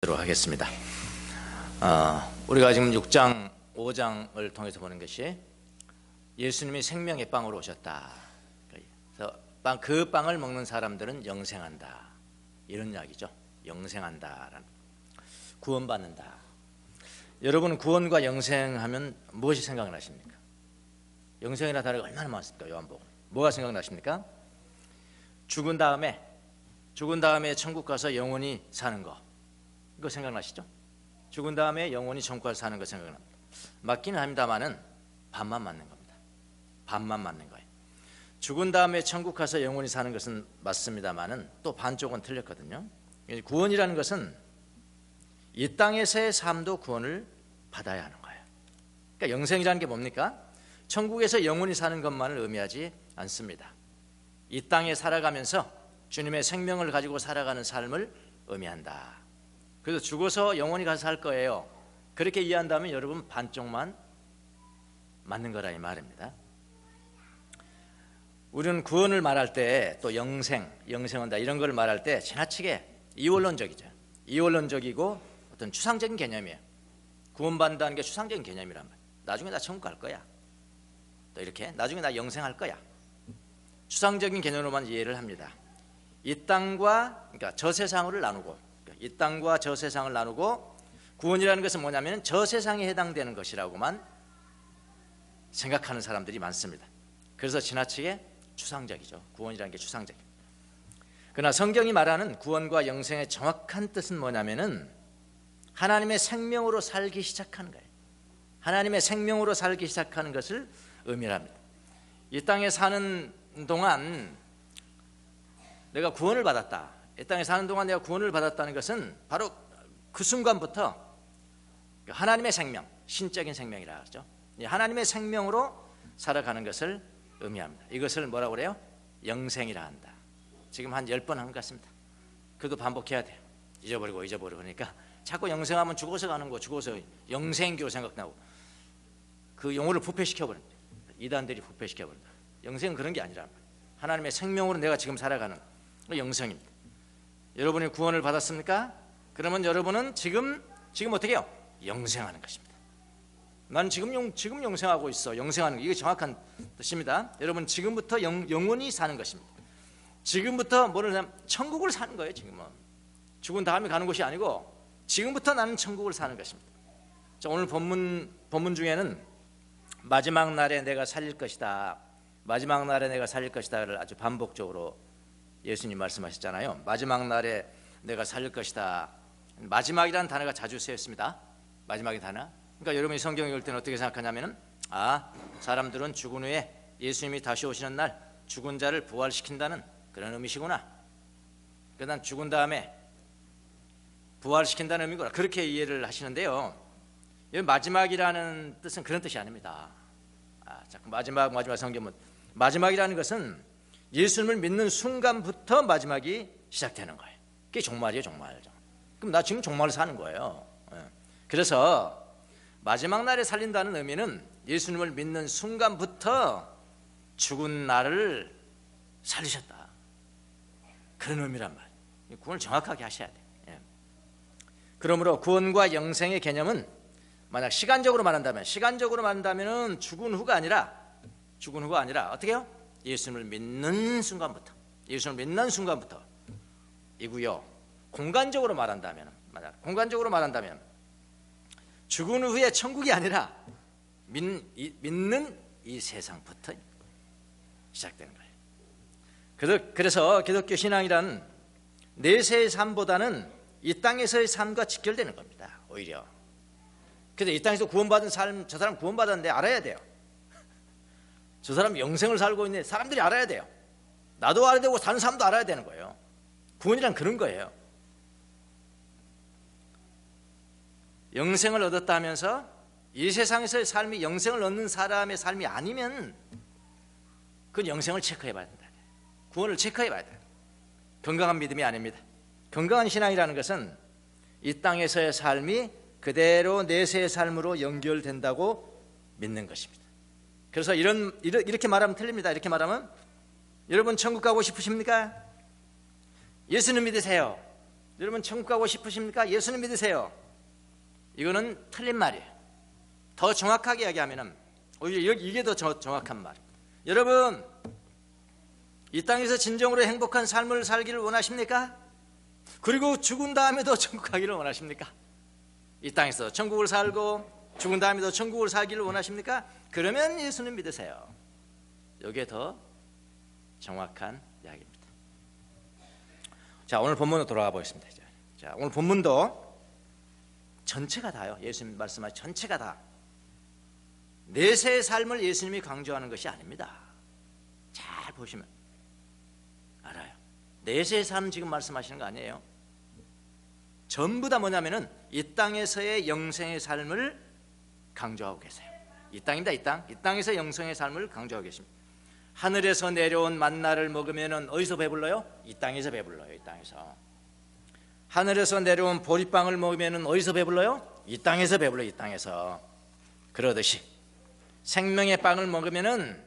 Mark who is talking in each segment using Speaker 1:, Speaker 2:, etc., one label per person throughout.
Speaker 1: 보도록 하겠습니다. 우리가 지금 6장, 5장을 통해서 보는 것이 예수님이 생명의 빵으로 오셨다. 그래서 그 빵을 먹는 사람들은 영생한다. 이런 이야기죠. 영생한다라는, 구원받는다. 여러분, 구원과 영생하면 무엇이 생각나십니까? 영생이라는 단어가 얼마나 많습니까? 요한복음. 뭐가 생각나십니까? 죽은 다음에 천국 가서 영원히 사는 거, 이거 생각나시죠? 죽은 다음에 영원히 천국 가서 사는 거 생각납니다. 맞기는 합니다만은 반만 맞는 겁니다. 반만 맞는 거예요. 죽은 다음에 천국 가서 영원히 사는 것은 맞습니다만은 또 반쪽은 틀렸거든요. 구원이라는 것은 이 땅에서의 삶도 구원을 받아야 하는 거예요. 그러니까 영생이라는 게 뭡니까? 천국에서 영원히 사는 것만을 의미하지 않습니다. 이 땅에 살아가면서 주님의 생명을 가지고 살아가는 삶을 의미한다. 그래서 죽어서 영원히 가서 살 거예요. 그렇게 이해한다면 여러분 반쪽만 맞는 거라 이 말입니다. 우리는 구원을 말할 때 또 영생한다 이런 걸 말할 때 지나치게 이원론적이죠. 이원론적이고 어떤 추상적인 개념이에요. 구원받는다는 게 추상적인 개념이란 말이에요. 나중에 나 천국 갈 거야. 또 이렇게 나중에 나 영생할 거야. 추상적인 개념으로만 이해를 합니다. 이 땅과, 그러니까 저 세상을 나누고, 이 땅과 저 세상을 나누고, 구원이라는 것은 뭐냐면 저 세상에 해당되는 것이라고만 생각하는 사람들이 많습니다. 그래서 지나치게 추상적이죠. 구원이라는 게 추상적입니다. 그러나 성경이 말하는 구원과 영생의 정확한 뜻은 뭐냐면은 하나님의 생명으로 살기 시작하는 거예요. 하나님의 생명으로 살기 시작하는 것을 의미합니다. 이 땅에 사는 동안 내가 구원을 받았다. 이 땅에 사는 동안 내가 구원을 받았다는 것은 바로 그 순간부터 하나님의 생명, 신적인 생명이라 하죠. 하나님의 생명으로 살아가는 것을 의미합니다. 이것을 뭐라고 그래요? 영생이라 한다. 지금 한 10번 한 것 같습니다. 그래도 반복해야 돼요. 잊어버리고 그러니까 자꾸 영생하면 죽어서 가는 거, 죽어서 영생교 생각나고 그 용어를 부패시켜버립니다. 이단들이 부패시켜버립니다. 영생은 그런 게 아니라 하나님의 생명으로 내가 지금 살아가는 영생입니다. 여러분이 구원을 받았습니까? 그러면 여러분은 지금 어떻게 해요? 영생하는 것입니다. 나는 지금 영생하고 있어. 영생하는 거, 이게 정확한 뜻입니다. 여러분 지금부터 영원히 사는 것입니다. 지금부터 뭐를 하면 천국을 사는 거예요. 지금은 죽은 다음에 가는 것이 아니고 지금부터 나는 천국을 사는 것입니다. 자, 오늘 본문 중에는 마지막 날에 내가 살릴 것이다. 마지막 날에 내가 살릴 것이다를 아주 반복적으로 예수님 말씀하셨잖아요. 마지막 날에 내가 살릴 것이다. 마지막이라는 단어가 자주 쓰였습니다. 마지막의 단어. 그러니까 여러분이 성경 읽을 때는 어떻게 생각하냐면은 사람들은 죽은 후에 예수님이 다시 오시는 날 죽은 자를 부활시킨다는 그런 의미시구나. 그러니까 죽은 다음에 부활시킨다는 의미구나. 그렇게 이해를 하시는데요. 여기 마지막이라는 뜻은 그런 뜻이 아닙니다. 자꾸 마지막 성경은 마지막이라는 것은 예수님을 믿는 순간부터 마지막이 시작되는 거예요. 그게 종말이에요, 종말. 그럼 나 지금 종말을 사는 거예요. 그래서 마지막 날에 살린다는 의미는 예수님을 믿는 순간부터 죽은 나를 살리셨다. 그런 의미란 말이에요. 구원을 정확하게 하셔야 돼요. 그러므로 구원과 영생의 개념은 만약 시간적으로 말한다면 죽은 후가 아니라 어떻게 해요? 예수님을 믿는 순간부터 이고요. 공간적으로 말한다면 죽은 후에 천국이 아니라 믿는 이 세상부터 시작되는 거예요. 그래서 기독교 신앙이란 내세의 삶보다는 이 땅에서의 삶과 직결되는 겁니다. 오히려. 그래서 이 땅에서 구원받은 삶, 저 사람 구원받았는데 알아야 돼요. 저 사람 영생을 살고 있는 사람들이 알아야 돼요. 나도 알아야 되고 다른 사람도 알아야 되는 거예요. 구원이란 그런 거예요. 영생을 얻었다 하면서 이 세상에서의 삶이 영생을 얻는 사람의 삶이 아니면 그건 영생을 체크해 봐야 된다. 구원을 체크해 봐야 돼요. 건강한 믿음이 아닙니다. 건강한 신앙이라는 것은 이 땅에서의 삶이 그대로 내세의 삶으로 연결된다고 믿는 것입니다. 그래서 이렇게 말하면 틀립니다. 이렇게 말하면 여러분 천국 가고 싶으십니까? 예수님 믿으세요. 여러분 천국 가고 싶으십니까? 예수님 믿으세요. 이거는 틀린 말이에요. 더 정확하게 이야기하면은 오히려 이게 더 정확한 말. 여러분 이 땅에서 진정으로 행복한 삶을 살기를 원하십니까? 그리고 죽은 다음에도 천국 가기를 원하십니까? 이 땅에서 천국을 살고 죽은 다음에도 천국을 살기를 원하십니까? 그러면 예수님 믿으세요. 이게 더 정확한 이야기입니다. 자, 오늘 본문으로 돌아가 보겠습니다. 자, 오늘 본문도 전체가 다요. 예수님 말씀하신 전체가 다 내세의 삶을 예수님이 강조하는 것이 아닙니다. 잘 보시면 알아요. 내세의 삶 지금 말씀하시는 거 아니에요. 전부 다 뭐냐면은 이 땅에서의 영생의 삶을 강조하고 계세요. 이 땅입니다. 이 땅에서 영생의 삶을 강조하고 계십니다. 하늘에서 내려온 만나를 먹으면은 어디서 배불러요? 이 땅에서 배불러요. 이 땅에서. 하늘에서 내려온 보리빵을 먹으면은 어디서 배불러요? 이 땅에서 배불러요. 이 땅에서. 그러듯이 생명의 빵을 먹으면은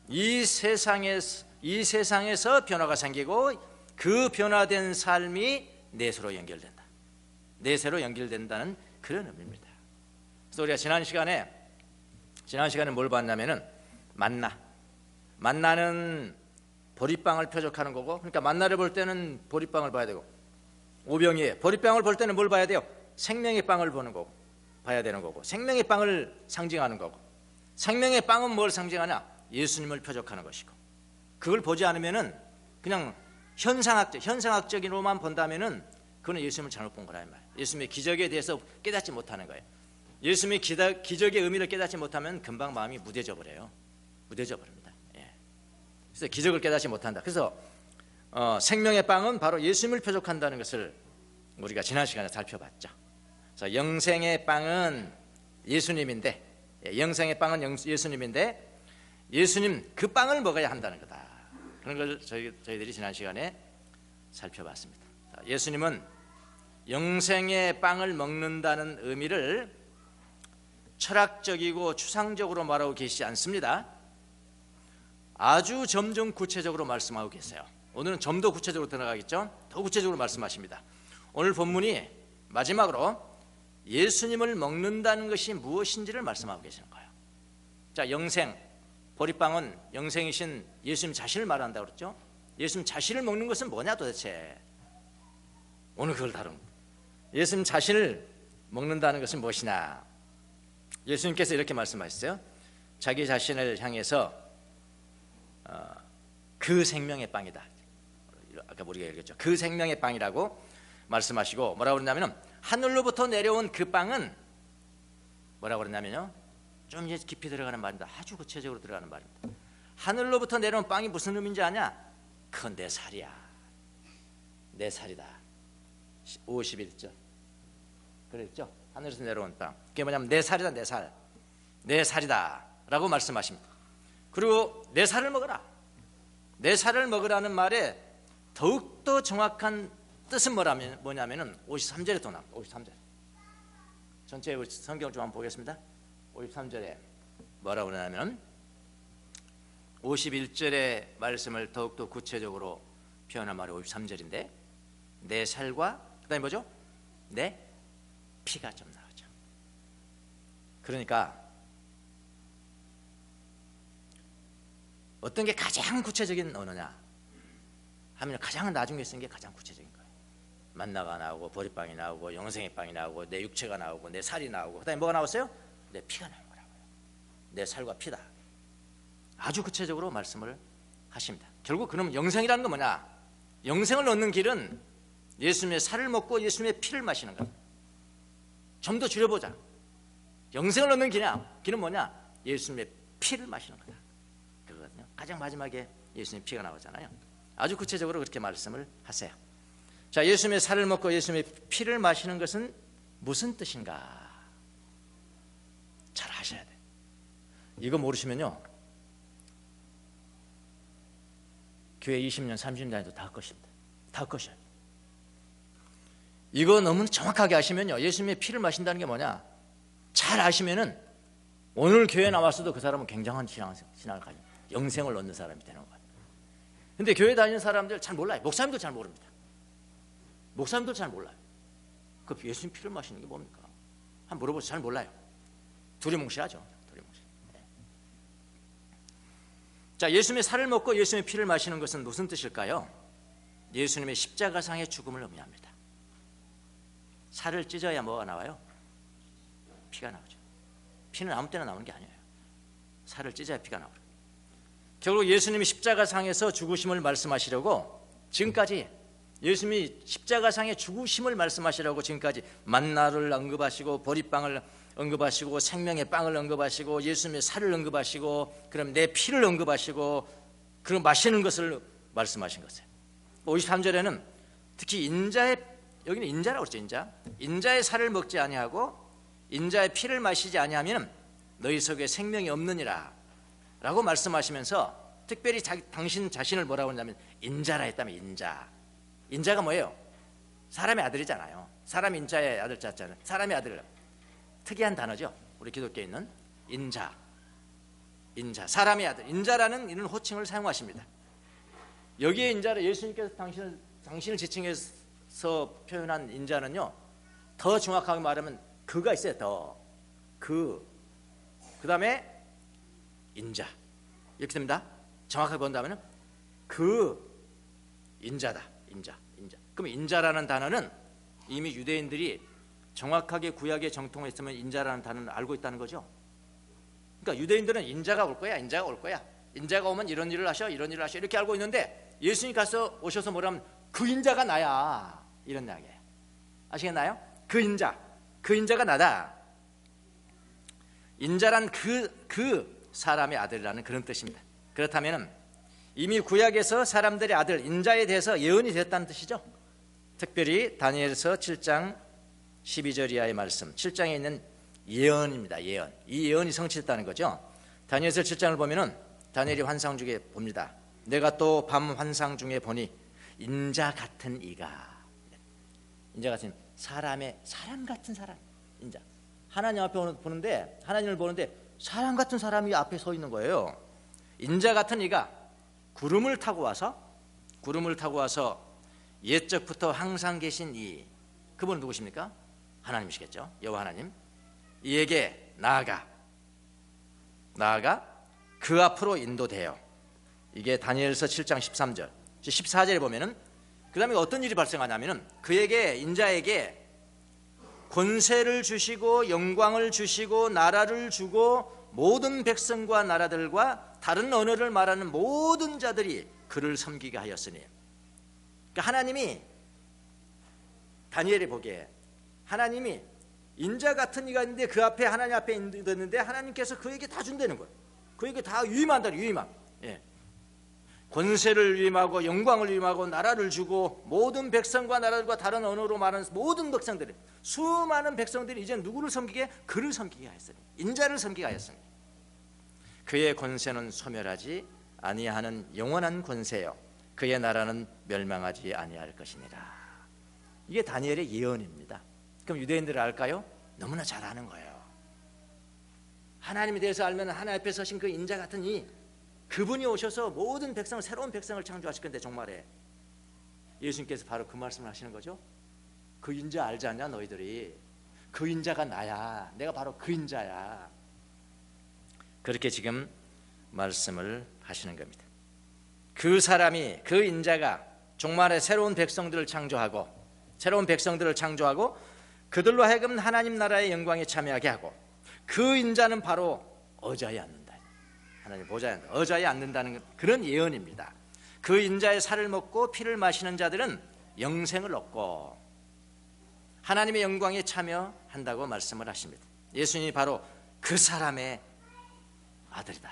Speaker 1: 이 세상에서 변화가 생기고 그 변화된 삶이 내세로 연결된다. 내세로 연결된다는 그런 의미입니다. 그래서 우리가 지난 시간에 뭘 봤냐면은 만나는 보리빵을 표적하는 거고, 그러니까 만나를 볼 때는 보리빵을 봐야 되고, 오병이에 보리빵을 볼 때는 뭘 봐야 돼요? 생명의 빵을 보는 거고 봐야 되는 거고, 생명의 빵을 상징하는 거고, 생명의 빵은 뭘 상징하냐? 예수님을 표적하는 것이고, 그걸 보지 않으면은 그냥 현상학적인로만 본다면은 그거는 예수님을 잘못 본 거라 이 말. 예수님의 기적에 대해서 깨닫지 못하는 거예요. 예수님의 기적의 의미를 깨닫지 못하면 금방 마음이 무뎌져 버려요. 무뎌져 버립니다. 예. 그래서 기적을 깨닫지 못한다. 그래서 생명의 빵은 바로 예수님을 표적한다는 것을 우리가 지난 시간에 살펴봤죠. 그래서 영생의 빵은 예수님인데, 영생의 빵은 예수님인데 예수님 그 빵을 먹어야 한다는 거다. 그런 걸 저희들이 지난 시간에 살펴봤습니다. 예수님은 영생의 빵을 먹는다는 의미를 철학적이고 추상적으로 말하고 계시지 않습니다. 아주 점점 구체적으로 말씀하고 계세요. 오늘은 좀 더 구체적으로 들어가겠죠. 더 구체적으로 말씀하십니다. 오늘 본문이 마지막으로 예수님을 먹는다는 것이 무엇인지를 말씀하고 계시는 거예요. 자, 영생, 보리빵은 영생이신 예수님 자신을 말한다고 그랬죠. 예수님 자신을 먹는 것은 뭐냐 도대체. 오늘 그걸 다룹니다. 예수님 자신을 먹는다는 것은 무엇이냐. 예수님께서 이렇게 말씀하셨어요. 자기 자신을 향해서 그 생명의 빵이다. 아까 우리가 얘기했죠. 그 생명의 빵이라고 말씀하시고 뭐라고 그러냐면 하늘로부터 내려온 그 빵은 뭐라고 그러냐면요. 좀 이제 깊이 들어가는 말입니다. 아주 구체적으로 들어가는 말입니다. 하늘로부터 내려온 빵이 무슨 의미인지 아냐? 그건 내 살이야. 내 살이다. 51절 그랬죠? 하늘에서 내려온 빵. 그게 뭐냐면 내 살이다. 내 살. 내 살이다 라고 말씀하십니다. 그리고 내 살을 먹어라. 내 살을 먹으라는 말에 더욱더 정확한 뜻은 뭐냐면은 53절에 또 나옵니다. 53절. 전체 성경을 좀 한번 보겠습니다. 53절에 뭐라고 그러냐면 51절의 말씀을 더욱더 구체적으로 표현한 말이 53절인데 내 살과 그 다음에 뭐죠? 내 피가 좀 나오죠. 그러니까 어떤 게 가장 구체적인 언어냐 하면 가장 나중에 쓴 게 가장 구체적인 거예요. 만나가 나오고 보리빵이 나오고 영생의 빵이 나오고 내 육체가 나오고 내 살이 나오고 그 다음에 뭐가 나왔어요? 내 피가 나온 거라고요. 내 살과 피다. 아주 구체적으로 말씀을 하십니다. 결국 그러면 영생이라는 건 뭐냐? 영생을 얻는 길은 예수님의 살을 먹고 예수님의 피를 마시는 거예요. 좀 더 줄여보자. 영생을 얻는 길은 뭐냐? 예수님의 피를 마시는 거다. 그거거든요. 가장 마지막에 예수님의 피가 나오잖아요. 아주 구체적으로 그렇게 말씀을 하세요. 자, 예수님의 살을 먹고 예수님의 피를 마시는 것은 무슨 뜻인가? 잘 아셔야 돼요. 이거 모르시면요 교회 20년 30년 다녀도 다 헛것입니다. 다 헛것이에요. 이거 너무 정확하게 아시면요 예수님의 피를 마신다는 게 뭐냐 잘 아시면은 오늘 교회에 나왔어도 그 사람은 굉장한 신앙을 가지고 영생을 얻는 사람이 되는 거예요. 근데 교회 다니는 사람들 잘 몰라요. 목사님도 잘 모릅니다. 목사님들 잘 몰라요. 그 예수님 피를 마시는 게 뭡니까? 한번 물어보세요. 잘 몰라요. 두리뭉실하죠. 두리뭉실. 네. 자, 예수님의 살을 먹고 예수님의 피를 마시는 것은 무슨 뜻일까요? 예수님의 십자가상의 죽음을 의미합니다. 살을 찢어야 뭐가 나와요? 피가 나오죠. 피는 아무 때나 나오는 게 아니에요. 살을 찢어야 피가 나오죠. 결국 예수님이 십자가상에서 죽으심을 말씀하시려고 지금까지 예수님이 십자가상의 죽으심을 말씀하시려고 지금까지 만나를 언급하시고 보리빵을 언급하시고 생명의 빵을 언급하시고 예수님의 살을 언급하시고 그럼 내 피를 언급하시고 그럼 마시는 것을 말씀하신 것이에요. 53절에는 특히 인자의, 여기는 인자라고 그랬죠. 인자의 살을 먹지 아니하고 인자의 피를 마시지 아니하면 너희 속에 생명이 없느니라 라고 말씀하시면서 특별히 당신 자신을 뭐라고 하냐면 인자라 했다면 인자가 뭐예요? 사람의 아들이잖아요. 사람 인자의 아들 자잖아요. 사람의 아들, 특이한 단어죠. 우리 기독교에 있는 인자, 사람의 아들. 인자라는 이런 호칭을 사용하십니다. 여기에 인자를 예수님께서 당신을 지칭해서 표현한 인자는요, 더 정확하게 말하면 그가 있어요. 그 다음에 인자 이렇게 됩니다. 정확하게 본다면 그 인자다. 인자. 그럼 인자라는 단어는 이미 유대인들이 정확하게 구약에 정통했으면 인자라는 단어는 알고 있다는 거죠. 그러니까 유대인들은 인자가 올 거야. 인자가 오면 이런 일을 하셔 이렇게 알고 있는데 예수님 오셔서 뭐라면 그 인자가 나야 이런 이야기예요. 아시겠나요? 그 인자가 나다. 인자란 그 사람의 아들이라는 그런 뜻입니다. 그렇다면 이미 구약에서 사람들의 아들 인자에 대해서 예언이 되었다는 뜻이죠. 특별히 다니엘서 7장 12절 이하의 말씀, 7장에 있는 예언입니다. 예언. 이 예언이 성취됐다는 거죠. 다니엘서 7장을 보면은 다니엘이 환상 중에 봅니다. 내가 또 밤 환상 중에 보니 인자 같은 이가, 인자 같은 사람 같은 사람, 인자. 하나님 앞에 보는데, 하나님을 보는데 사람 같은 사람이 앞에 서 있는 거예요. 인자 같은 이가 구름을 타고 와서 옛적부터 항상 계신 그분은 누구십니까? 하나님이시겠죠. 여호와 하나님. 이에게 나아가 그 앞으로 인도되어. 이게 다니엘서 7장 13절 14절에 보면은 그 다음에 어떤 일이 발생하냐면은 그에게, 인자에게 권세를 주시고 영광을 주시고 나라를 주고 모든 백성과 나라들과 다른 언어를 말하는 모든 자들이 그를 섬기게 하였으니. 그러니까 하나님이, 다니엘이 보기에 하나님이 인자 같은 이가 있는데 그 앞에, 하나님 앞에 있는데 하나님께서 그에게 다 준다는 거예요. 그에게 다 위임한다. 예. 권세를 위임하고 영광을 위임하고 나라를 주고 모든 백성과 나라들과 다른 언어로 말하는 모든 백성들이, 수많은 백성들이 이제 누구를 섬기게? 그를 섬기게 하였으니, 인자를 섬기게 하였으니 그의 권세는 소멸하지 아니하는 영원한 권세요 그의 나라는 멸망하지 아니할 것이니라. 이게 다니엘의 예언입니다. 그럼 유대인들을 알까요? 너무나 잘 아는 거예요. 하나님에 대해서 알면 하나님 앞에 서신 그 인자 같은 그분이 오셔서 모든 백성을, 새로운 백성을 창조하실 건데 정말에 예수님께서 바로 그 말씀을 하시는 거죠. 그 인자 알지 않냐 너희들이? 그 인자가 나야. 내가 바로 그 인자야. 그렇게 지금 말씀을 하시는 겁니다. 그 사람이, 그 인자가 종말에 새로운 백성들을 창조하고 그들로 하여금 하나님 나라의 영광에 참여하게 하고, 그 인자는 바로 어자에 앉는다. 하나님 보좌에 어자에 앉는다는 그런 예언입니다. 그 인자의 살을 먹고 피를 마시는 자들은 영생을 얻고 하나님의 영광에 참여한다고 말씀을 하십니다. 예수님이 바로 그 사람의 아들이다.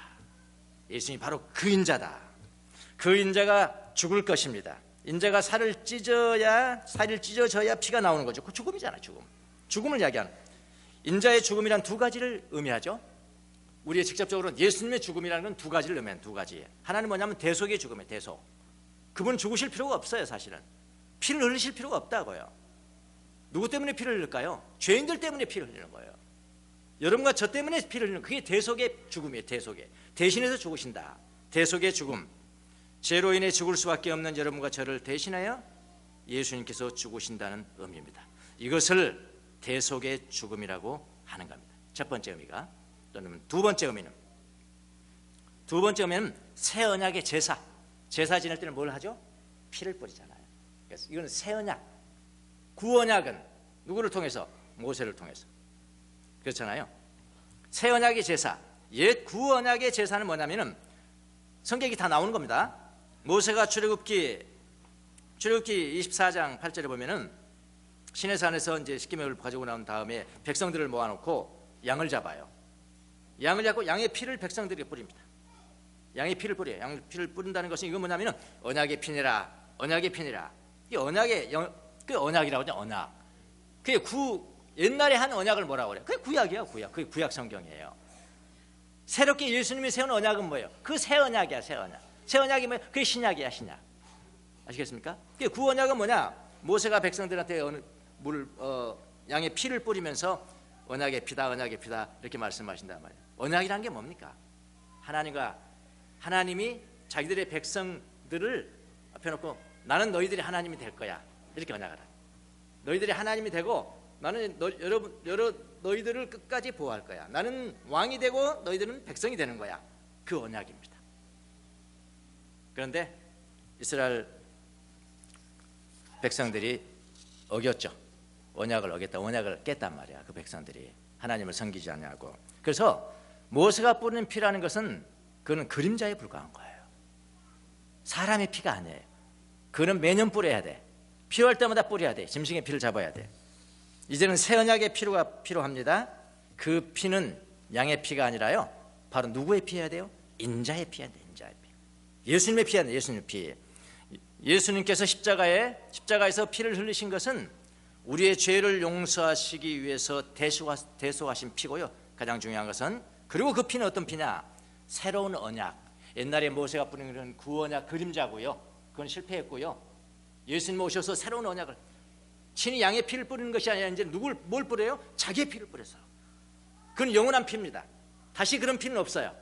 Speaker 1: 예수님이 바로 그 인자다. 그 인자가 죽을 것입니다. 인자가 살을 찢어져야 피가 나오는 거죠. 그 죽음이잖아요. 죽음을 이야기하는. 인자의 죽음이란 두 가지를 의미하죠. 우리의 직접적으로 예수님의 죽음이라는 건 두 가지를 의미해요. 두 가지. 하나는 뭐냐면 대속의 죽음이에요. 대속. 그분은 죽으실 필요가 없어요. 사실은 피를 흘리실 필요가 없다고요. 누구 때문에 피를 흘릴까요? 죄인들 때문에 피를 흘리는 거예요. 여러분과 저 때문에 피를 흘리는, 그게 대속의 죽음이에요. 대신해서 죽으신다. 대속의 죽음. 죄로 인해 죽을 수밖에 없는 여러분과 저를 대신하여 예수님께서 죽으신다는 의미입니다. 이것을 대속의 죽음이라고 하는 겁니다. 첫 번째 의미가. 또는 두 번째 의미는 새 언약의 제사 지낼 때는 뭘 하죠? 피를 뿌리잖아요. 그래서 이거는 새 언약. 구언약은 누구를 통해서? 모세를 통해서. 그렇잖아요. 새 언약의 제사, 옛 구언약의 제사는 뭐냐면은 성경이 다 나오는 겁니다. 모세가 출애굽기 24장 8절에 보면은 시내산에서 이제 십계명을 가지고 나온 다음에 백성들을 모아놓고 양을 잡아요. 양을 잡고 양의 피를 백성들에게 뿌립니다. 양의 피를 뿌려요. 양의 피를 뿌린다는 것은 이건 뭐냐면은 언약의 피니라, 언약의 피니라. 이 언약의 그 언약이라고 하죠. 언약. 그게 옛날에 한 언약을 뭐라고 그래요? 그게 구약이에요. 구약. 그게 구약 성경이에요. 새롭게 예수님이 세운 언약은 뭐예요? 그 새 언약이야. 새 언약. 새 언약이 뭐예요? 그게 신약이야. 신약. 아시겠습니까? 그게 구언약은 뭐냐? 모세가 백성들한테 양의 피를 뿌리면서 언약의 피다, 언약의 피다 이렇게 말씀하신단 말이에요. 언약이라는 게 뭡니까? 하나님이 자기들의 백성들을 앞에 놓고 나는 너희들이 하나님이 될 거야 이렇게 언약을 해요. 너희들이 하나님이 되고 나는 너희들을 끝까지 보호할 거야. 나는 왕이 되고 너희들은 백성이 되는 거야. 그 언약입니다. 그런데 이스라엘 백성들이 어겼죠. 언약을 어겼다. 언약을 깼단 말이야. 그 백성들이 하나님을 섬기지 않냐고. 그래서 모세가 뿌리는 피라는 것은 그는 그림자에 불과한 거예요. 사람의 피가 아니에요. 그는 매년 뿌려야 돼. 필요할 때마다 뿌려야 돼. 짐승의 피를 잡아야 돼. 이제는 새 언약의 피가 필요합니다. 그 피는 양의 피가 아니라요. 바로 누구의 피여야 돼요? 인자의 피여야 돼. 인자의 피. 예수님의 피여야 돼. 예수님의 피. 예수님께서 십자가에서 피를 흘리신 것은 우리의 죄를 용서하시기 위해서 대속하신 피고요. 가장 중요한 것은 그리고 그 피는 어떤 피냐? 새로운 언약. 옛날에 모세가 뿌리는 구언약 그림자고요. 그건 실패했고요. 예수님 오셔서 새로운 언약을 친히 양의 피를 뿌리는 것이 아니라 이제 뭘 뿌려요? 자기의 피를 뿌려서. 그건 영원한 피입니다. 다시 그런 피는 없어요.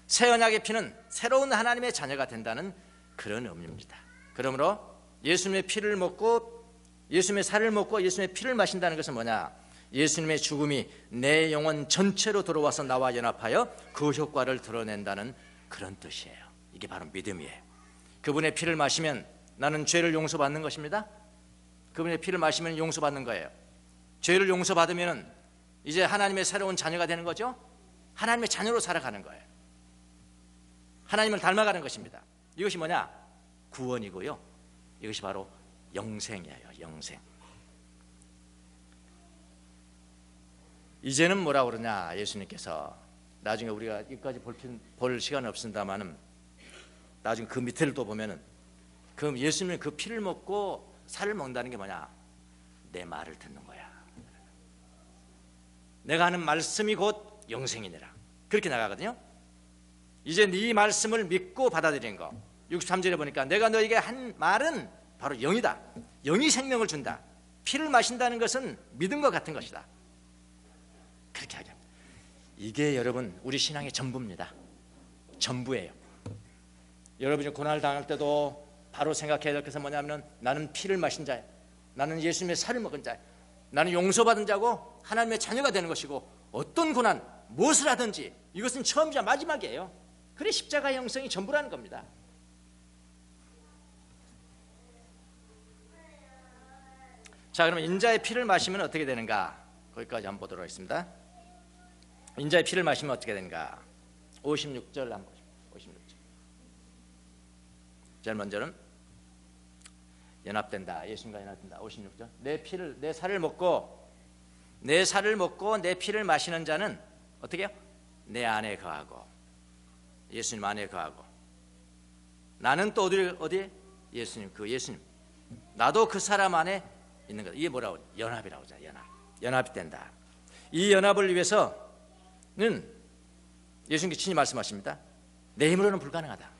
Speaker 1: 새 언약의 피는 새로운 하나님의 자녀가 된다는 그런 의미입니다. 그러므로 예수님의 피를 먹고 예수님의 살을 먹고 예수님의 피를 마신다는 것은 뭐냐? 예수님의 죽음이 내 영혼 전체로 들어와서 나와 연합하여 그 효과를 드러낸다는 그런 뜻이에요. 이게 바로 믿음이에요. 그분의 피를 마시면 나는 죄를 용서받는 것입니다. 그분의 피를 마시면 용서받는 거예요. 죄를 용서받으면 이제 하나님의 새로운 자녀가 되는 거죠. 하나님의 자녀로 살아가는 거예요. 하나님을 닮아가는 것입니다. 이것이 뭐냐? 구원이고요. 이것이 바로 영생이에요. 영생. 이제는 뭐라고 그러냐? 예수님께서 나중에 우리가 여기까지 볼 시간은 없습니다만은 나중에 그 밑에를 또 보면은 그 예수님은 그 피를 먹고 살을 먹는다는 게 뭐냐? 내 말을 듣는 거야. 내가 하는 말씀이 곧 영생이니라. 그렇게 나가거든요. 이제 네 말씀을 믿고 받아들이는 거. 63절에 보니까 내가 너에게 한 말은 바로 영이다. 영이 생명을 준다. 피를 마신다는 것은 믿음과 같은 것이다. 그렇게 하죠. 이게 여러분 우리 신앙의 전부입니다. 전부예요. 여러분이 고난을 당할 때도 바로 생각해야 될 것은 뭐냐면 나는 피를 마신 자야. 나는 예수님의 살을 먹은 자야. 나는 용서받은 자고 하나님의 자녀가 되는 것이고 어떤 고난 무엇을 하든지 이것은 처음이자 마지막이에요. 그래 십자가 영성이 전부라는 겁니다. 자, 그러면 인자의 피를 마시면 어떻게 되는가? 거기까지 한번 보도록 하겠습니다. 인자의 피를 마시면 어떻게 되는가? 56절 한번 보십시오. 56절. 제일 먼저는 연합된다. 예수님과 연합된다. 56절. 내 살을 먹고 내 피를 마시는 자는 어떻게 해요? 내 안에 거하고 예수님 안에 거하고 나는 또 어디에? 예수님 나도 그 사람 안에 있는 것. 이게 뭐라고? 연합이라고 하죠. 연합이 된다. 이 연합을 위해서는 예수님께서 친히 말씀하십니다. 내 힘으로는 불가능하다.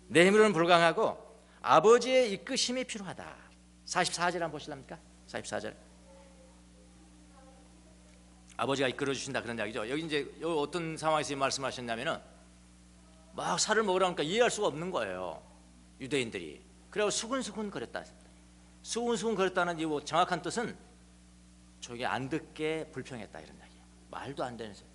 Speaker 1: 내 힘으로는 불가능하고 아버지의 이끄심이 필요하다. 44절 한번 보실랍니까? 44절. 아버지가 이끌어 주신다 그런 이야기죠. 여기 이제 어떤 상황에서 말씀하셨냐면은 막 살을 먹으라니까 이해할 수가 없는 거예요. 유대인들이. 그리고 수근수근 거렸다. 수근수근 거렸다는 이 정확한 뜻은 저게 안 듣게 불평했다 이런 이야기예요. 말도 안 되는 소리.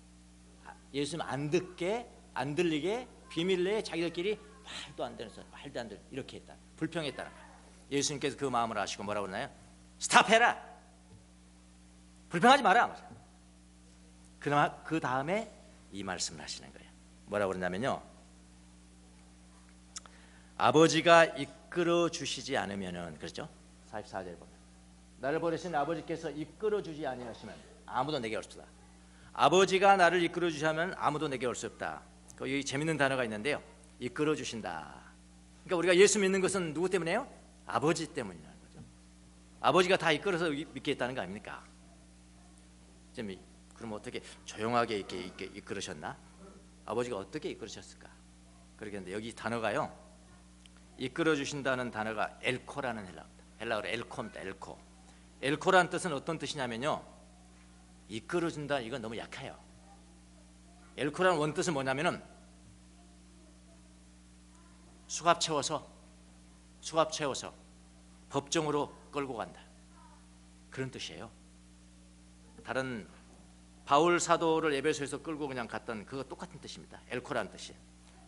Speaker 1: 예수님 안 듣게, 안 들리게 비밀 내에 자기들끼리 말도 안 되는 소리, 말도 안 되는 이렇게 했다. 불평했다는 거예요. 예수님께서 그 마음을 아시고 뭐라고 그러나요? 스탑해라. 불평하지 마라. 그나마 그 다음에 이 말씀을 하시는 거예요. 뭐라고 그러냐면요, 아버지가 이끌어 주시지 않으면은, 그렇죠? 44절 보면 나를 보내신 아버지께서 이끌어 주지 아니하시면 아무도 내게 올 수 없다. 아버지가 나를 이끌어 주시면 아무도 내게 올 수 없다. 여기 재밌는 단어가 있는데요, 이끌어 주신다. 그러니까 우리가 예수 믿는 것은 누구 때문에요? 아버지 때문이라는 거죠. 아버지가 다 이끌어서 믿게 했다는 거 아닙니까? 그럼 어떻게 조용하게 이렇게 이끌으셨나? 아버지가 어떻게 이끌으셨을까? 그러겠는데 여기 단어가요, 이끌어 주신다는 단어가 엘코라는 헬라어로 엘코입니다. 엘코. 엘코라는 뜻은 어떤 뜻이냐면요, 이끌어 준다, 이건 너무 약해요. 엘코라는 원뜻은 뭐냐면은 수갑 채워서 법정으로 끌고 간다, 그런 뜻이에요. 다른 바울 사도를 에베소에서 끌고 그냥 갔던 그거 똑같은 뜻입니다. 엘코라는 뜻이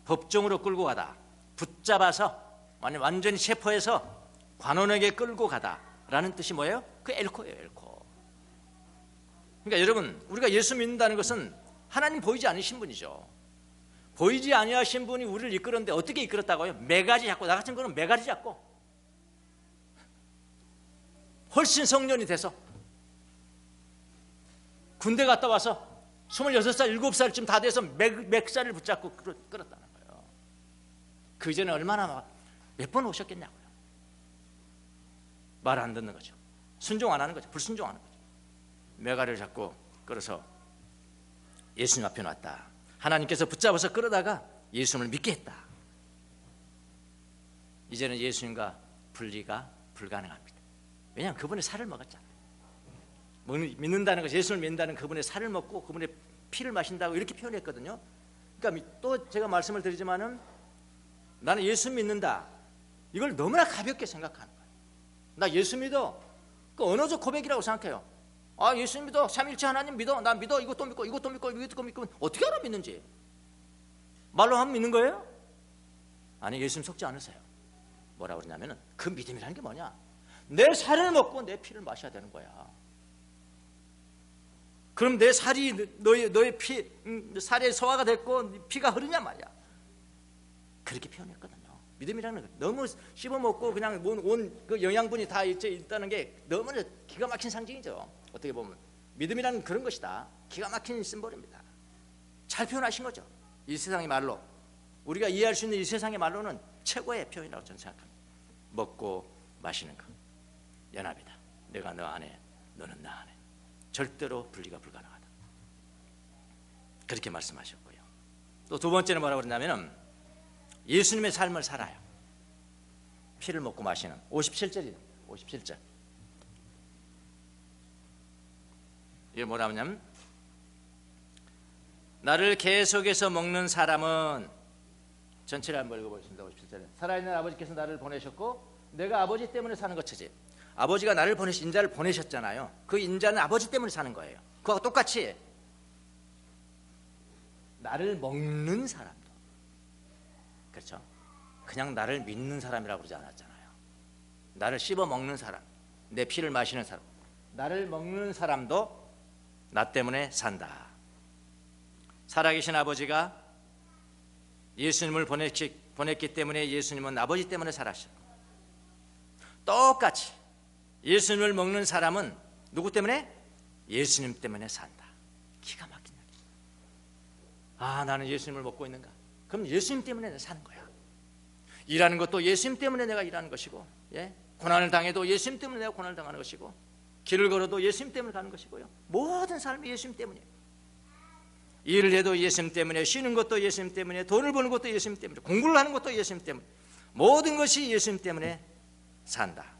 Speaker 1: 법정으로 끌고 가다, 붙잡아서 완전히 체포해서 관원에게 끌고 가다라는 뜻이 뭐예요? 그 엘코예요. 엘코. 그러니까 여러분, 우리가 예수 믿는다는 것은 하나님 보이지 않으신 분이죠. 보이지 아니하신 분이 우리를 이끌었는데 어떻게 이끌었다고요? 매가지 잡고, 나 같은 거는 매가지 잡고 훨씬 성년이 돼서 군대 갔다 와서 26살, 7살쯤 다 돼서 맥살을 붙잡고 끌었다는 거예요. 그 전에 얼마나 몇 번 오셨겠냐고요. 말 안 듣는 거죠. 순종 안 하는 거죠. 불순종하는 거죠. 메가를 잡고 끌어서 예수님 앞에 놨다. 하나님께서 붙잡아서 끌어다가 예수님을 믿게 했다. 이제는 예수님과 분리가 불가능합니다. 왜냐하면 그분의 살을 먹었잖아요. 믿는다는 것이, 예수를 믿는다는 그분의 살을 먹고 그분의 피를 마신다고 이렇게 표현했거든요. 그러니까 또 제가 말씀을 드리지만은 나는 예수 믿는다, 이걸 너무나 가볍게 생각하는 거예요. 나 예수 믿어, 그 언어적 고백이라고 생각해요. 아, 예수 믿어, 삼일체 하나님 믿어, 나 믿어, 이것도 믿고 이것도 믿고 이것도 믿고. 어떻게 알아 믿는지? 말로 하면 믿는 거예요? 아니, 예수님 속지 않으세요. 뭐라고 그러냐면은 그 믿음이라는 게 뭐냐, 내 살을 먹고 내 피를 마셔야 되는 거야. 그럼 내 살이 너의 피, 살에 소화가 됐고 피가 흐르냐 말이야. 그렇게 표현했거든요. 믿음이라는 거 너무 씹어먹고 그냥 온 그 영양분이 다 있다는 게 너무나 기가 막힌 상징이죠. 어떻게 보면 믿음이라는 그런 것이다. 기가 막힌 심볼입니다. 잘 표현하신 거죠. 이 세상의 말로, 우리가 이해할 수 있는 이 세상의 말로는 최고의 표현이라고 저는 생각합니다. 먹고 마시는 것, 연합이다. 내가 너 안에, 너는 나 안에. 절대로 분리가 불가능하다. 그렇게 말씀하셨고요. 또 두 번째는 뭐라고 그러냐면 예수님의 삶을 살아요. 피를 먹고 마시는 57절이에요. 57절. 이게 뭐라 하냐면 나를 계속해서 먹는 사람은, 전체를 한번 읽어보겠습니다. 57절에 살아있는 아버지께서 나를 보내셨고 내가 아버지 때문에 사는 것이지. 아버지가 나를 보내신 인자를 보내셨잖아요. 그 인자는 아버지 때문에 사는 거예요. 그거하고 똑같이 나를 먹는 사람도, 그렇죠? 그냥 나를 믿는 사람이라고 그러지 않았잖아요. 나를 씹어 먹는 사람, 내 피를 마시는 사람, 나를 먹는 사람도 나 때문에 산다. 살아계신 아버지가 예수님을 보냈기 때문에 예수님은 아버지 때문에 살았어요. 똑같이 예수님을 먹는 사람은 누구 때문에? 예수님 때문에 산다. 기가 막힌 얘기. 아, 나는 예수님을 먹고 있는가? 그럼 예수님 때문에 내가 사는 거야. 일하는 것도 예수님 때문에 내가 일하는 것이고, 예? 고난을 당해도 예수님 때문에 내가 고난을 당하는 것이고, 길을 걸어도 예수님 때문에 가는 것이고요. 모든 삶이 예수님 때문이에요. 일을 해도 예수님 때문에, 쉬는 것도 예수님 때문에, 돈을 버는 것도 예수님 때문에, 공부를 하는 것도 예수님 때문에, 모든 것이 예수님 때문에 산다.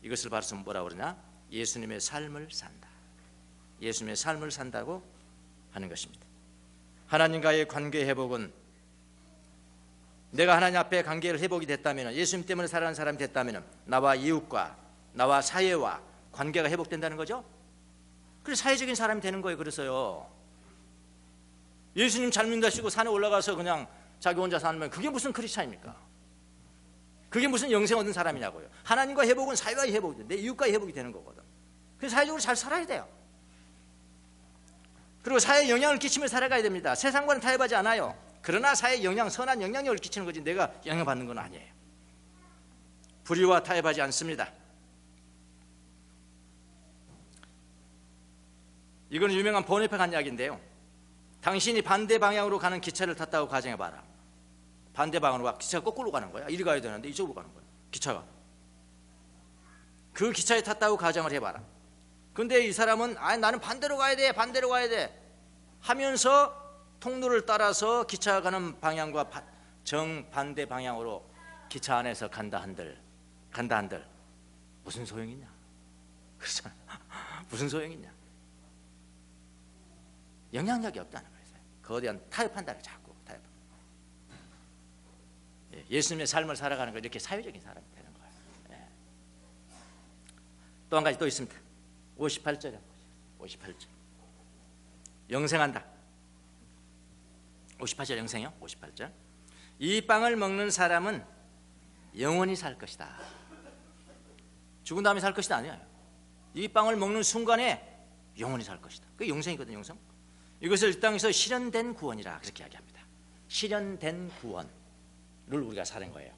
Speaker 1: 이것을 바로 뭐라고 그러냐? 예수님의 삶을 산다. 예수님의 삶을 산다고 하는 것입니다. 하나님과의 관계 회복은 내가 하나님 앞에 관계를 회복이 됐다면, 예수님 때문에 살아가는 사람이 됐다면 나와 이웃과 나와 사회와 관계가 회복된다는 거죠. 그래서 사회적인 사람이 되는 거예요. 그래서요, 예수님 잘 믿으시고 산에 올라가서 그냥 자기 혼자 사는, 그게 무슨 크리스찬입니까? 그게 무슨 영생 얻은 사람이냐고요. 하나님과 회복은 사회와의 회복이 돼. 내 이웃과의 회복이 되는 거거든. 그래서 사회적으로 잘 살아야 돼요. 그리고 사회에 영향을 끼치며 살아가야 됩니다. 세상과는 타협하지 않아요. 그러나 사회에 선한 영향력을 끼치는 거지 내가 영향받는 건 아니에요. 불의와 타협하지 않습니다. 이거는 유명한 보네페가 한 이야기인데요. 당신이 반대 방향으로 가는 기차를 탔다고 가정해봐라. 반대 방향으로 가. 기차가 거꾸로 가는 거야. 이리 가야 되는데 이쪽으로 가는 거야. 기차가. 그 기차에 탔다고 가정을 해봐라. 근데 이 사람은 나는 반대로 가야 돼, 반대로 가야 돼 하면서 통로를 따라서 기차가 가는 방향과 정반대 방향으로 기차 안에서 간다 한들 무슨 소용이냐? 그렇잖아. 무슨 소용이냐? 영향력이 없다는 거예요. 그거에 대한 타협한다는 거예요. 자꾸 타협. 예수님의 삶을 살아가는 거 이렇게 사회적인 사람이 되는 거예요. 또 한 가지 또 있습니다. 58절에 58절 영생한다. 58절 영생이요. 58절 이 빵을 먹는 사람은 영원히 살 것이다. 죽은 다음에 살 것이다 아니에요. 이 빵을 먹는 순간에 영원히 살 것이다. 그게 영생이거든요. 영생. 이것을 이 땅에서 실현된 구원이라 그렇게 이야기합니다. 실현된 구원을 우리가 사는 거예요.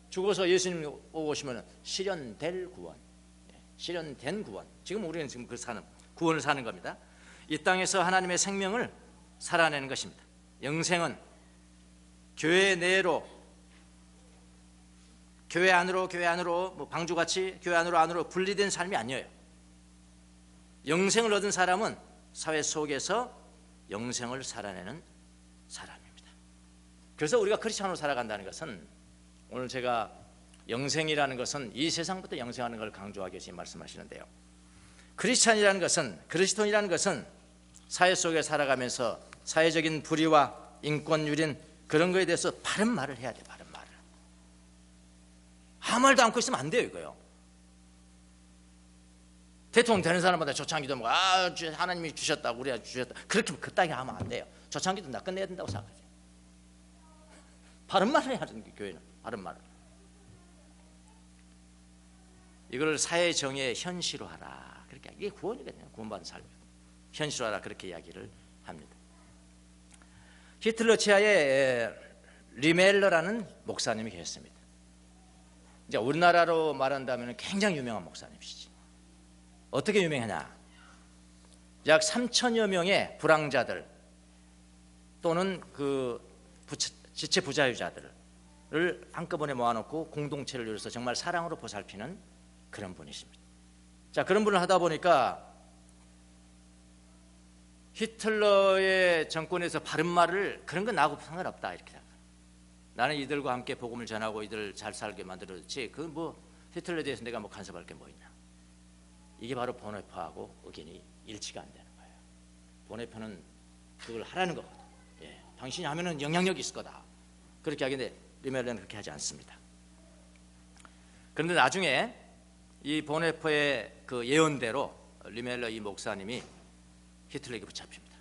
Speaker 1: 죽어서 예수님 오시면 실현될 구원, 실현된 구원. 지금 우리는 지금 그 사는 구원을 사는 겁니다. 이 땅에서 하나님의 생명을 살아내는 것입니다. 영생은 교회 내로, 교회 안으로 뭐 방주같이 교회 안으로 분리된 삶이 아니에요. 영생을 얻은 사람은 사회 속에서 영생을 살아내는 사람입니다. 그래서 우리가 크리스찬으로 살아간다는 것은, 오늘 제가 영생이라는 것은 이 세상부터 영생하는 걸 강조하기 위해서 말씀하시는데요, 크리스찬이라는 것은, 그리스도인이라는 것은 사회 속에 살아가면서 사회적인 불의와 인권유린 그런 거에 대해서 바른 말을 해야 돼요. 바른 말을. 아무 말도 않고 있으면 안 돼요. 이거요. 대통령 되는 사람마다 조창기도 뭐 하나님이 주셨다, 우리가 주셨다, 그렇게 그따위 하면 안 돼요. 조창기도 나 끝내야 된다고 생각하죠. 바른 말을 해야 하는 게 교회는 바른 말을. 이걸 사회 정의의 현실화하라. 그렇게 이게 구원이거든요. 구원받은 삶. 현실화하라 그렇게 이야기를 합니다. 히틀러 치하에 리멜러라는 목사님이 계셨습니다. 이제 우리나라로 말한다면 굉장히 유명한 목사님이시지. 어떻게 유명하냐? 약 3천여 명의 불황자들 또는 그 지체 부자유자들을 한꺼번에 모아놓고 공동체를 이뤄서 정말 사랑으로 보살피는 그런 분이십니다. 자, 그런 분을 하다 보니까 히틀러의 정권에서 바른 말을, 그런 건 나하고 상관없다 이렇게 생각해요. 나는 이들과 함께 복음을 전하고 이들 잘 살게 만들었지, 그 뭐 히틀러에 대해서 내가 뭐 간섭할 게 뭐 있냐. 이게 바로 보네파하고 의견이 일치가 안 되는 거예요. 보네파는 그걸 하라는 거거든. 당신이 하면은 영향력이 있을 거다. 그렇게 하겠는데 리멜러는 그렇게 하지 않습니다. 그런데 나중에 이 보네파의 그 예언대로 리멜러 이 목사님이 히틀러에게 붙잡힙니다.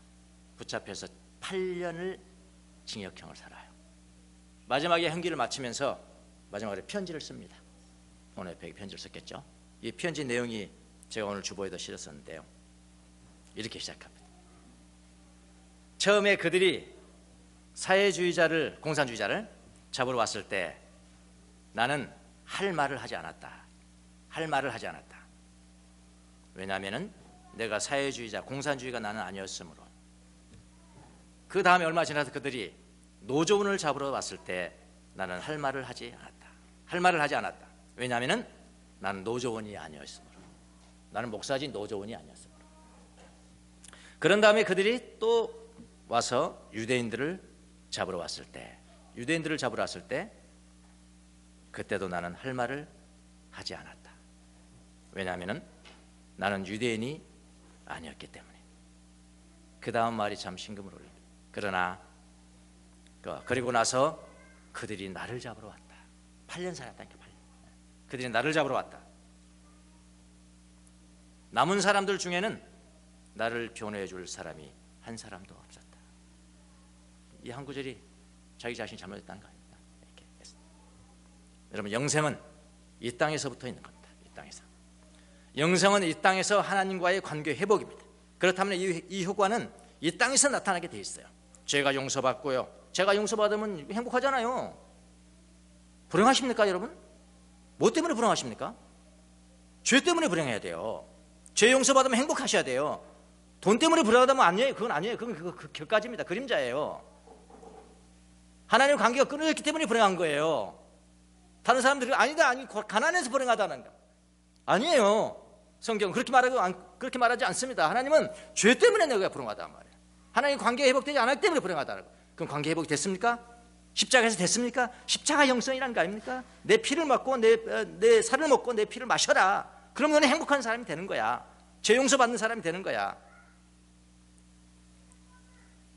Speaker 1: 붙잡혀서 8년을 징역형을 살아요. 마지막에 형기를 마치면서 마지막에 편지를 씁니다. 보네파에게 편지를 썼겠죠. 이 편지 내용이 제가 오늘 주보에도 실었었는데요, 이렇게 시작합니다. 처음에 그들이 사회주의자를, 공산주의자를 잡으러 왔을 때 나는 할 말을 하지 않았다. 할 말을 하지 않았다. 왜냐하면 내가 사회주의자, 공산주의가 나는 아니었으므로. 그 다음에 얼마 지나서 그들이 노조원을 잡으러 왔을 때 나는 할 말을 하지 않았다. 할 말을 하지 않았다. 왜냐하면 나는 노조원이 아니었으므로. 나는 목사지 노조원이 아니었으므로. 그런 다음에 그들이 또 와서 유대인들을 잡으러 왔을 때, 그때도 나는 할 말을 하지 않았다. 왜냐하면 나는 유대인이 아니었기 때문에. 그 다음 말이 참 심금을 울립니다. 그러나 그리고 나서 그들이 나를 잡으러 왔다. 8년 살았다니까. 8년. 그들이 나를 잡으러 왔다. 남은 사람들 중에는 나를 변호해 줄 사람이 한 사람도 없었다. 이 한 구절이 자기 자신이 잘못했다는 거 아닙니까? 이렇게 했습니다. 여러분, 영생은 이 땅에서부터 있는 겁니다. 이 땅에서. 영생은 이 땅에서 하나님과의 관계 회복입니다. 그렇다면 이 효과는 이 땅에서 나타나게 돼 있어요. 죄가 용서받고요. 죄가 용서받으면 행복하잖아요. 불행하십니까, 여러분? 뭐 때문에 불행하십니까? 죄 때문에 불행해야 돼요. 죄 용서받으면 행복하셔야 돼요. 돈 때문에 불행하다면 아니에요. 그건 아니에요. 그건 격가지입니다. 그림자예요. 하나님 관계가 끊어졌기 때문에 불행한 거예요. 다른 사람들이 아니다, 아니 가난해서 불행하다는 거 아니에요. 성경은 그렇게 말하지 않습니다. 하나님은 죄 때문에 내가 불행하단 말이에요. 하나님 관계 회복되지 않았기 때문에 불행하다는 거. 그럼 관계 회복이 됐습니까? 십자가에서 됐습니까? 십자가 영성이라는 거 아닙니까? 내 피를 먹고 내 살을 먹고 내 피를 마셔라. 그럼 너는 행복한 사람이 되는 거야. 죄 용서받는 사람이 되는 거야.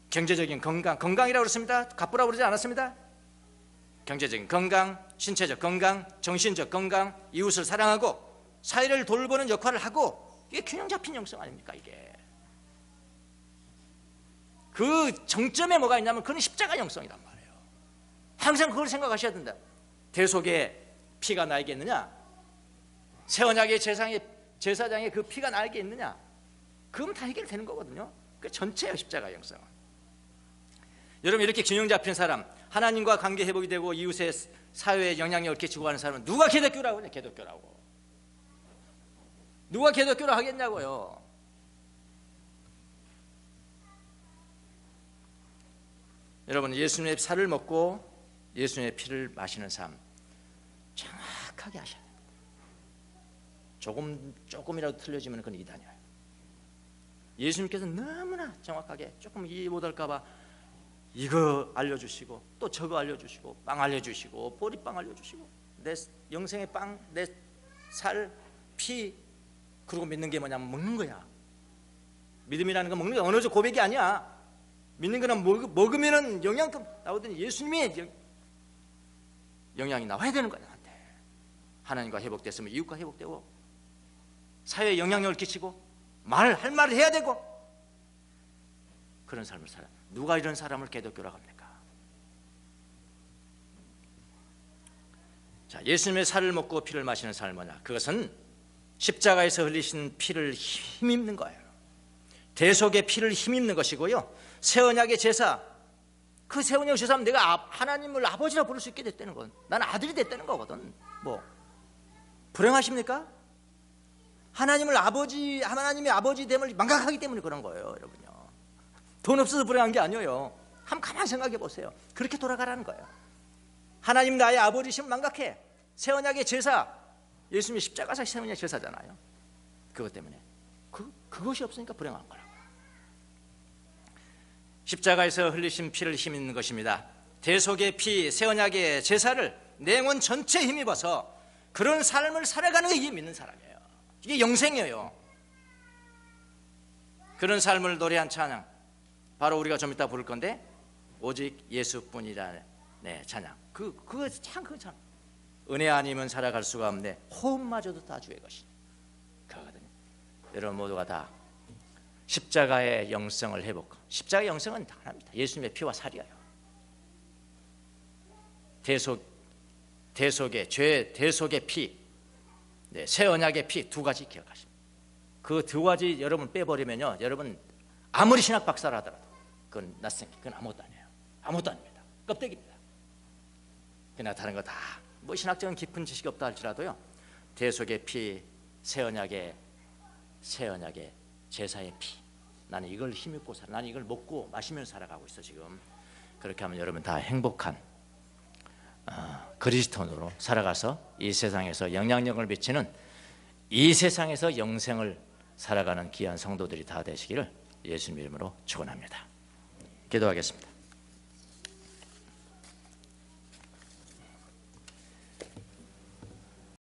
Speaker 1: 경제적인 건강이라고 그랬습니다. 갑부라고 그러지 않았습니다. 경제적인 건강, 신체적 건강, 정신적 건강, 이웃을 사랑하고 사회를 돌보는 역할을 하고, 이게 균형 잡힌 영성 아닙니까? 이게 그 정점에 뭐가 있냐면 그건 십자가 영성이란 말이에요. 항상 그걸 생각하셔야 된다. 대속의 피가 나에게 있느냐, 새 언약의 제사장의 그 피가 나에게 있느냐, 그럼 다 해결되는 거거든요. 그 전체예요, 십자가 영성은. 여러분, 이렇게 균형 잡힌 사람, 하나님과 관계 회복이 되고 이웃의 사회에 영향력을 끼치고 하는 사람은 누가 기독교라고 하냐? 기독교라고. 누가 기독교를 하겠냐고요. 여러분, 예수님의 살을 먹고 예수님의 피를 마시는 삶 정확하게 하셔야 됩니다. 조금이라도 틀려지면 그건 이단이에요. 예수님께서 너무나 정확하게, 조금 이해 못할까 봐 이거 알려주시고 또 저거 알려주시고, 빵 알려주시고 보리빵 알려주시고, 내 영생의 빵, 내 살, 피, 그리고 믿는 게 뭐냐면 먹는 거야. 믿음이라는 건 먹는 게 어느 정도 고백이 아니야. 믿는 거는 먹으면은 영양금 나오더니 예수님의 영향이 나와야 되는 거야. 나한테. 하나님과 회복됐으면 이웃과 회복되고, 사회에 영향력을 끼치고, 할 말을 해야 되고, 그런 삶을 살아. 누가 이런 사람을 기독교라고 합니까? 자, 예수님의 살을 먹고 피를 마시는 삶은 뭐냐? 그것은 십자가에서 흘리신 피를 힘입는 거예요. 대속의 피를 힘입는 것이고요. 새 언약의 제사, 그 새 언약의 제사는 내가 하나님을 아버지라 부를 수 있게 됐다는 건, 나는 아들이 됐다는 거거든. 뭐 불행하십니까? 하나님의 아버지됨을 망각하기 때문에 그런 거예요, 여러분요. 돈 없어서 불행한 게 아니에요. 한번 가만히 생각해 보세요. 그렇게 돌아가라는 거예요. 하나님 나의 아버지심을 망각해. 새 언약의 제사, 예수님이 십자가에서 새 언약의 제사잖아요. 그것 때문에 그것이 없으니까 불행한 거라고. 십자가에서 흘리신 피를 힘입는 것입니다. 대속의 피, 새 언약의 제사를 내 영혼 전체에 힘입어서 그런 삶을 살아가는 게 이게 믿는 사람이에요. 이게 영생이에요. 그런 삶을 노래한 찬양, 바로 우리가 좀 이따 부를 건데, 오직 예수뿐이라. 네, 찬양. 그거 참 은혜 아니면 살아갈 수가 없네. 호흡마저도 다 주의 것이니. 그거거든요. 여러분 모두가 다 십자가의 영성을 회복. 십자가의 영성은 하나입니다. 예수님의 피와 살이에요. 대속의 죄, 대속의 피, 네, 새 언약의 피, 두 가지 기억하십니다. 그 두 가지 여러분 빼버리면요, 여러분 아무리 신학 박사라 하더라도 그건 그건 아무것도 아니에요. 아무것도 아닙니다. 껍데기입니다. 그러나 다른 거 다 뭐 신학적인 깊은 지식이 없다 할지라도요, 대속의 피, 새 언약의 제사의 피, 나는 이걸 힘입고 살아. 나는 이걸 먹고 마시면서 살아가고 있어 지금. 그렇게 하면 여러분 다 행복한 그리스도인으로 살아가서 이 세상에서 영향력을 미치는, 이 세상에서 영생을 살아가는 귀한 성도들이 다 되시기를 예수님 이름으로 축원합니다. 기도하겠습니다.